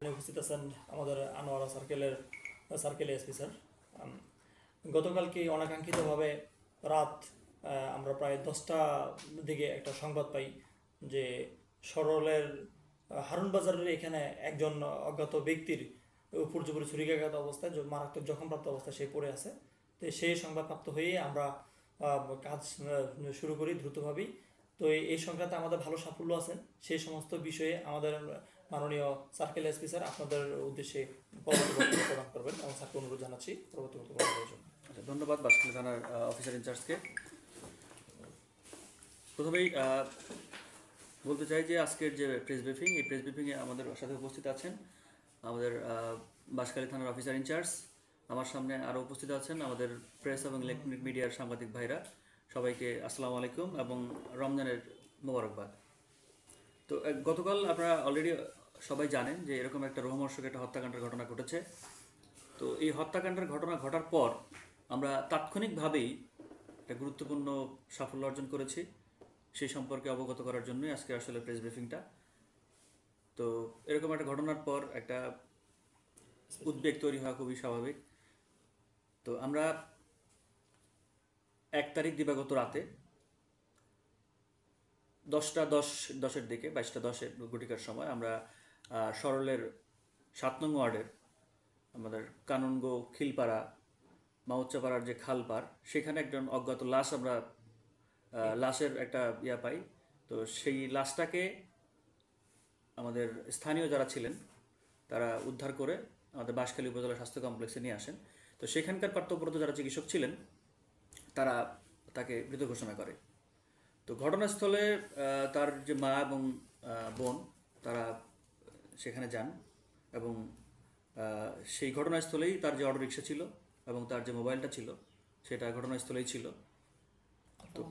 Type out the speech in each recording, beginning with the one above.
উপস্থিত আছেন আমাদের আনোয়ারা সার্কেল এসপি স্যার। গতকালকে অনাকাঙ্ক্ষিতভাবে রাত আমরা প্রায় 10টা দিকে একটা সংবাদ পাই যে সরলের হারুন বাজারের এখানে একজন অজ্ঞাত ব্যক্তির উপর জুপুরি ছুরিকাঘাত অবস্থায় মারাত্মক জখমপ্রাপ্ত অবস্থায় সে পড়ে আছে। তো সেই সংবাদপ্রাপ্ত হয়ে আমরা কাজ শুরু করি দ্রুতভাবেই। তো এই সংক্রান্তে আমাদের ভালো সাফল্য আছে। সেই সমস্ত বিষয়ে আমাদের মাননীয় সার্কেল এসপি স্যার আপনাদের উদ্দেশ্যে পরবর্তী বক্তব্য প্রদান করবেন এবং স্যারকে অনুরোধ জানাচ্ছি পরবর্তী বক্তব্য দেওয়ার জন্য। আচ্ছা, ধন্যবাদ বাঁশখালী থানার অফিসার ইনচার্জকে। প্রথমেই বলতে চাই যে আজকের যে প্রেস ব্রিফিং, এই প্রেস ব্রিফিংয়ে আমাদের সাথে উপস্থিত আছেন আমাদের বাঁশখালী থানার অফিসার ইনচার্জ। আমার সামনে আরও উপস্থিত আছেন আমাদের প্রেস এবং ইলেকট্রনিক মিডিয়ার সাংবাদিক ভাইরা। সবাইকে আসসালামু আলাইকুম এবং রমজানের মোবারকবাদ। তো গতকাল আপনারা অলরেডি সবাই জানেন যে এরকম একটা রোমহর্ষক একটা হত্যাকাণ্ডের ঘটনা ঘটেছে। তো এই হত্যাকাণ্ডের ঘটনা ঘটার পর আমরা তাৎক্ষণিকভাবেই একটা গুরুত্বপূর্ণ সাফল্য অর্জন করেছি। সেই সম্পর্কে অবগত করার জন্যই আজকে আসলে প্রেস ব্রিফিংটা। তো এরকম একটা ঘটনার পর একটা উদ্বেগ তৈরি হওয়া খুবই স্বাভাবিক। তো আমরা 1 তারিখ দিবাগত রাতে 10:10 দিকে 22:10 ঘটিকার সময় আমরা সরলের 7 নং ওয়ার্ডের আমাদের কাননগো খিলপাড়া মাউচ্চাপাড়ার যে খালপাড়, সেখানে একজন অজ্ঞাত লাশ আমরা লাশের একটা পাই। তো সেই লাশটাকে আমাদের স্থানীয় যারা ছিলেন তারা উদ্ধার করে আমাদের বাঁশখালী উপজেলা স্বাস্থ্য কমপ্লেক্সে নিয়ে আসেন। তো সেখানকার কর্তব্যরত যারা চিকিৎসক ছিলেন তারা তাকে মৃত ঘোষণা করে। তো ঘটনাস্থলে তার যে মা এবং বোন তারা সেখানে যান এবং সেই ঘটনাস্থলেই তার যে অটোরিকশা ছিল এবং তার যে মোবাইলটা ছিল সেটা ঘটনাস্থলেই ছিল। তো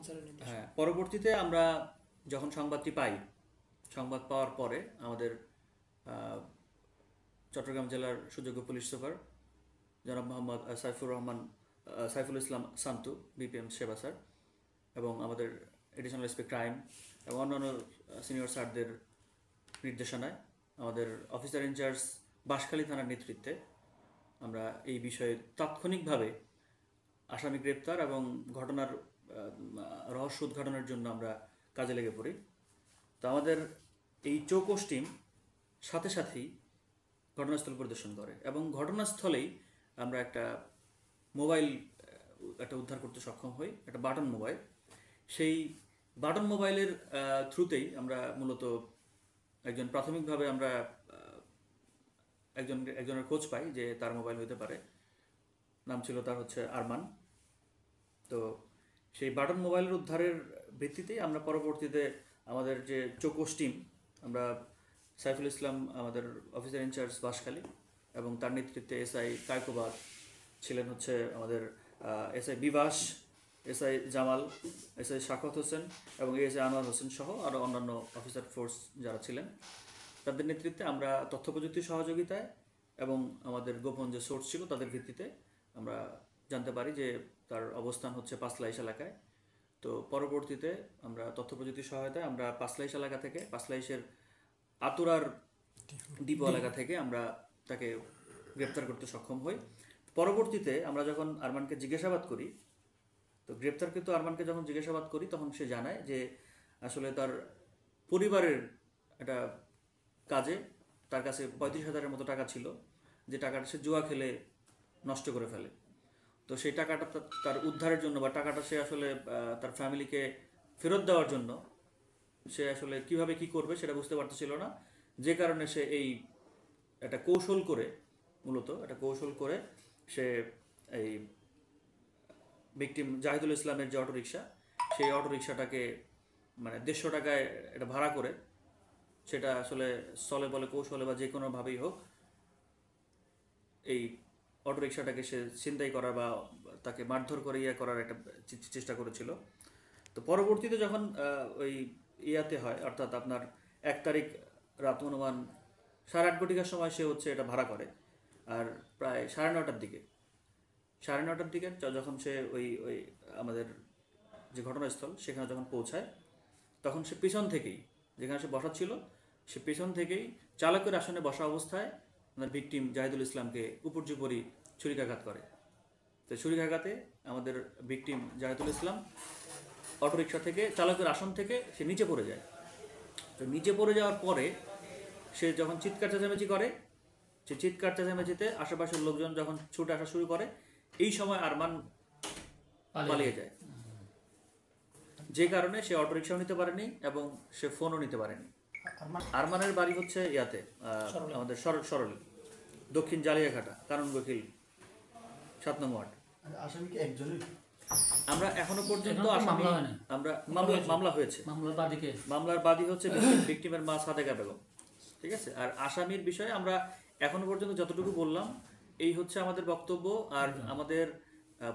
হ্যাঁ, পরবর্তীতে আমরা যখন সংবাদটি পাই, সংবাদ পাওয়ার পরে আমাদের চট্টগ্রাম জেলার সুযোগ্য পুলিশ সুপার জনাব মোহাম্মদ সাইফুল ইসলাম সান্তু বিপিএম সেবা স্যার এবং আমাদের এডিশনাল এসপি ক্রাইম এবং অন্যান্য সিনিয়র স্যারদের নির্দেশনায় আমাদের অফিসার ইনচার্জ বাঁশখালী থানার নেতৃত্বে আমরা এই বিষয়ে তাৎক্ষণিকভাবে আসামি গ্রেপ্তার এবং ঘটনার রহস্য উদ্ঘাটনের জন্য আমরা কাজে লেগে পড়ি। তো আমাদের এই চৌকস টিম সাথে সাথেই ঘটনাস্থল পরিদর্শন করে এবং ঘটনাস্থলেই আমরা একটা মোবাইল উদ্ধার করতে সক্ষম হই, একটা বাটন মোবাইল। সেই বাটন মোবাইলের থ্রুতেই আমরা মূলত প্রাথমিকভাবে আমরা একজনের খোঁজ পাই যে তার মোবাইল হতে পারে, নাম ছিল তার হচ্ছে আরমান। তো সেই বাটন মোবাইলের উদ্ধারের ভিত্তিতেই আমরা পরবর্তীতে আমাদের যে চৌকস টিম, আমরা সাইফুল ইসলাম আমাদের অফিসার ইনচার্জ বাঁশখালী এবং তার নেতৃত্বে এসআই কায়কোবাদ ছিলেন হচ্ছে আমাদের SI Bibhas, SI Jamal, SI শাকত হোসেন এবং এসআই আনোয়ার হোসেন সহ আরও অন্যান্য অফিসার ফোর্স যারা ছিলেন তাদের নেতৃত্বে আমরা তথ্য প্রযুক্তির সহযোগিতায় এবং আমাদের গোপন যে সোর্স ছিল তাদের ভিত্তিতে আমরা জানতে পারি যে তার অবস্থান হচ্ছে পাঁচলাইশ এলাকায়। তো পরবর্তীতে আমরা তথ্য প্রযুক্তির সহায়তায় আমরা পাঁচলাইশ এলাকা থেকে, পাঁচলাইশের আতুরার ডিপো এলাকা থেকে আমরা তাকে গ্রেপ্তার করতে সক্ষম হই। পরবর্তীতে আমরা যখন আরমানকে জিজ্ঞাসাবাদ করি, তো গ্রেপ্তারকৃত আরমানকে যখন জিজ্ঞাসাবাদ করি তখন সে জানায় যে আসলে তার পরিবারের একটা কাজে তার কাছে 35,000-এর মতো টাকা ছিল, যে টাকাটা সে জুয়া খেলে নষ্ট করে ফেলে। তো সেই টাকাটা তার উদ্ধারের জন্য বা টাকাটা সে আসলে তার ফ্যামিলিকে ফেরত দেওয়ার জন্য সে আসলে কিভাবে কি করবে সেটা বুঝতে পারতেছিল না, যে কারণে সে একটা কৌশল করে সে এই ভিকটিম জাহিদুল ইসলামের যে অটোরিকশা, সেই অটোরিকশাটাকে মানে 150 টাকায় এটা ভাড়া করে, সেটা আসলে চলে বলে কৌশলে বা যে কোনোভাবেই হোক এই অটোরিকশাটাকে সে ছিনতাই করা বা তাকে মারধর করে করার একটা চেষ্টা করেছিল। তো পরবর্তীতে যখন ওই হয়, অর্থাৎ আপনার 1 তারিখ রাত অনুমান 8:30 ঘটিকার সময় সে এটা ভাড়া করে। আর প্রায় 9:30টার দিকে যখন সে ওই আমাদের যে ঘটনাস্থল সেখানে যখন পৌঁছায়, তখন সে পিছন থেকেই, যেখানে সে বসা ছিল সে পেছন থেকেই চালকের আসনে বসা অবস্থায় আমাদের ভিকটিম জাহিদুল ইসলামকে উপর্যুপরি ছুরিকাঘাত করে। তো ছুরিকাঘাতে আমাদের ভিকটিম জাহিদুল ইসলাম অটোরিকশা থেকে চালকের আসন থেকে সে নিচে পড়ে যায়। তো নিচে পড়ে যাওয়ার পরে সে যখন চিৎকার চেঁচামেচি করে, সে চিৎকার চেঁচামেচিতে আশেপাশের লোকজন যখন ছুটে আসা শুরু করে, এই সময় আরমান পালিয়ে যায়, যে কারণে সে অটোরিকশাও নিতে পারেনি এবং সে ফোনও নিতে পারেনি। আরমানের বাড়ি হচ্ছে ইয়াতে আমাদের সরলি দক্ষিণ জালিয়াঘাটা কারণ বকিল 7 নং ওয়ার্ড। আসামি কি একজনই? আমরা এখনো পর্যন্ত এখনো আসামি মামলা হয়নি। আমরা মামলা হয়েছে। মামলার বাদী হচ্ছে ভিকটিমের মা সাদেকা বেগম, ঠিক আছে। আর আসামির বিষয়ে আমরা এখনো পর্যন্ত যতটুকু বললাম এই হচ্ছে আমাদের বক্তব্য। আর আমাদের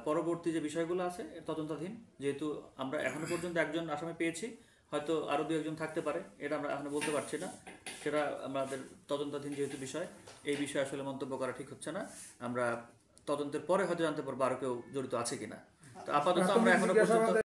পরবর্তী যে বিষয়গুলো আছে তদন্তাধীন, যেহেতু আমরা এখনো পর্যন্ত একজন আসামি পেয়েছি, হয়তো আরও 2-1 থাকতে পারে, এটা আমরা এখনো বলতে পারছি না। সেটা আমাদের তদন্তাধীন যেহেতু বিষয়, এই বিষয়ে আসলে মন্তব্য করা ঠিক হচ্ছে না। আমরা তদন্তের পরে হয়তো জানতে পারবো আরও কেউ জড়িত আছে কিনা। তো আপাতত আমরা এখনো পর্যন্ত